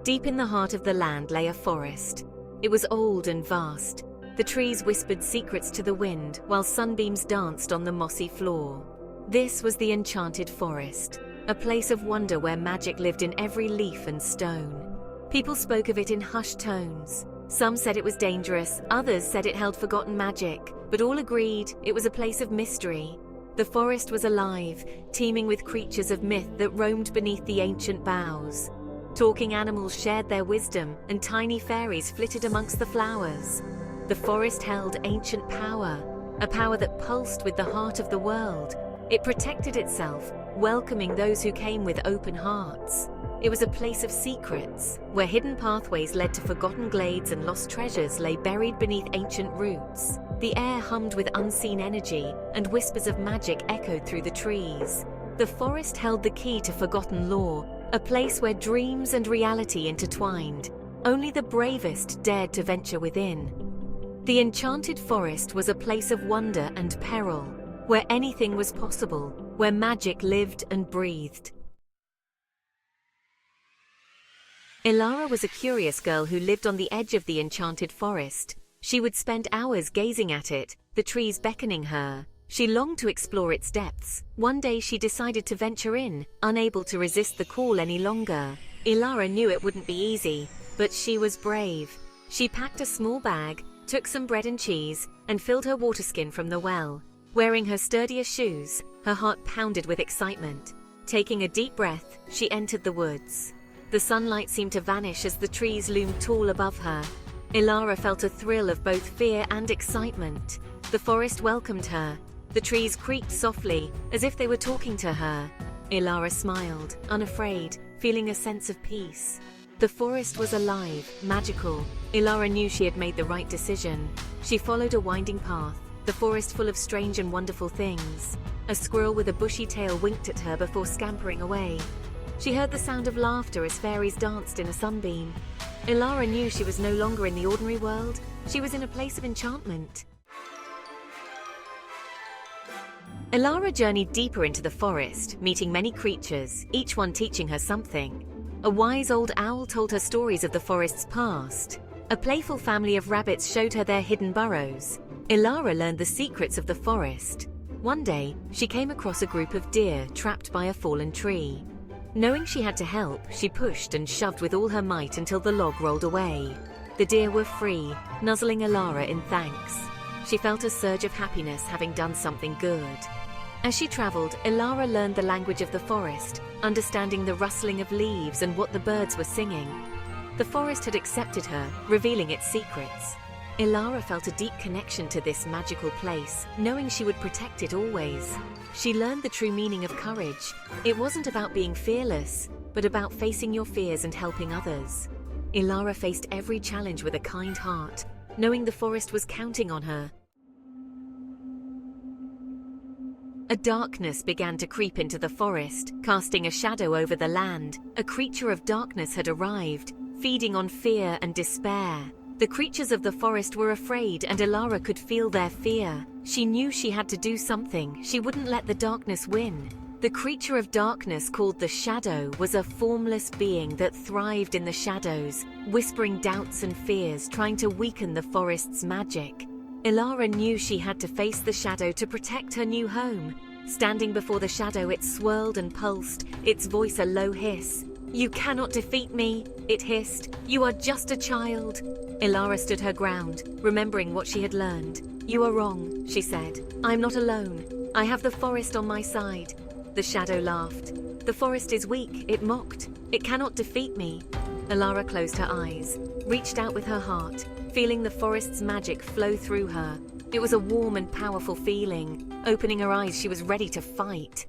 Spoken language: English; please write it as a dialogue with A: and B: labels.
A: Deep in the heart of the land lay a forest. It was old and vast. The trees whispered secrets to the wind while sunbeams danced on the mossy floor. This was the Enchanted Forest, a place of wonder where magic lived in every leaf and stone. People spoke of it in hushed tones. Some said it was dangerous, others said it held forgotten magic, but all agreed it was a place of mystery. The forest was alive, teeming with creatures of myth that roamed beneath the ancient boughs. Talking animals shared their wisdom, and tiny fairies flitted amongst the flowers. The forest held ancient power, a power that pulsed with the heart of the world. It protected itself, welcoming those who came with open hearts. It was a place of secrets, where hidden pathways led to forgotten glades and lost treasures lay buried beneath ancient roots. The air hummed with unseen energy, and whispers of magic echoed through the trees. The forest held the key to forgotten lore, a place where dreams and reality intertwined. Only the bravest dared to venture within. The Enchanted Forest was a place of wonder and peril, where anything was possible, where magic lived and breathed. Ilara was a curious girl who lived on the edge of the Enchanted Forest. She would spend hours gazing at it, the trees beckoning her. She longed to explore its depths. One day she decided to venture in, unable to resist the call any longer. Ilara knew it wouldn't be easy, but she was brave. She packed a small bag, took some bread and cheese, and filled her water skin from the well. Wearing her sturdier shoes, her heart pounded with excitement. Taking a deep breath, she entered the woods. The sunlight seemed to vanish as the trees loomed tall above her. Ilara felt a thrill of both fear and excitement. The forest welcomed her. The trees creaked softly, as if they were talking to her. Ilara smiled, unafraid, feeling a sense of peace. The forest was alive, magical. Ilara knew she had made the right decision. She followed a winding path, the forest full of strange and wonderful things. A squirrel with a bushy tail winked at her before scampering away. She heard the sound of laughter as fairies danced in a sunbeam. Ilara knew she was no longer in the ordinary world. She was in a place of enchantment. Ilara journeyed deeper into the forest, meeting many creatures, each one teaching her something. A wise old owl told her stories of the forest's past. A playful family of rabbits showed her their hidden burrows. Ilara learned the secrets of the forest. One day, she came across a group of deer trapped by a fallen tree. Knowing she had to help, she pushed and shoved with all her might until the log rolled away. The deer were free, nuzzling Ilara in thanks. She felt a surge of happiness having done something good. As she traveled, Ilara learned the language of the forest, understanding the rustling of leaves and what the birds were singing. The forest had accepted her, revealing its secrets. Ilara felt a deep connection to this magical place, knowing she would protect it always. She learned the true meaning of courage. It wasn't about being fearless, but about facing your fears and helping others. Ilara faced every challenge with a kind heart, knowing the forest was counting on her. A darkness began to creep into the forest, casting a shadow over the land. A creature of darkness had arrived, feeding on fear and despair. The creatures of the forest were afraid, and Ilara could feel their fear. She knew she had to do something. She wouldn't let the darkness win. The creature of darkness, called the Shadow, was a formless being that thrived in the shadows, whispering doubts and fears, trying to weaken the forest's magic. Ilara knew she had to face the Shadow to protect her new home. Standing before the Shadow, it swirled and pulsed, its voice a low hiss. "You cannot defeat me," it hissed. "You are just a child." Ilara stood her ground, remembering what she had learned. "You are wrong," she said. "I'm not alone. I have the forest on my side." The Shadow laughed. "The forest is weak," it mocked. "It cannot defeat me." Ilara closed her eyes, reached out with her heart, feeling the forest's magic flow through her. It was a warm and powerful feeling. Opening her eyes, she was ready to fight.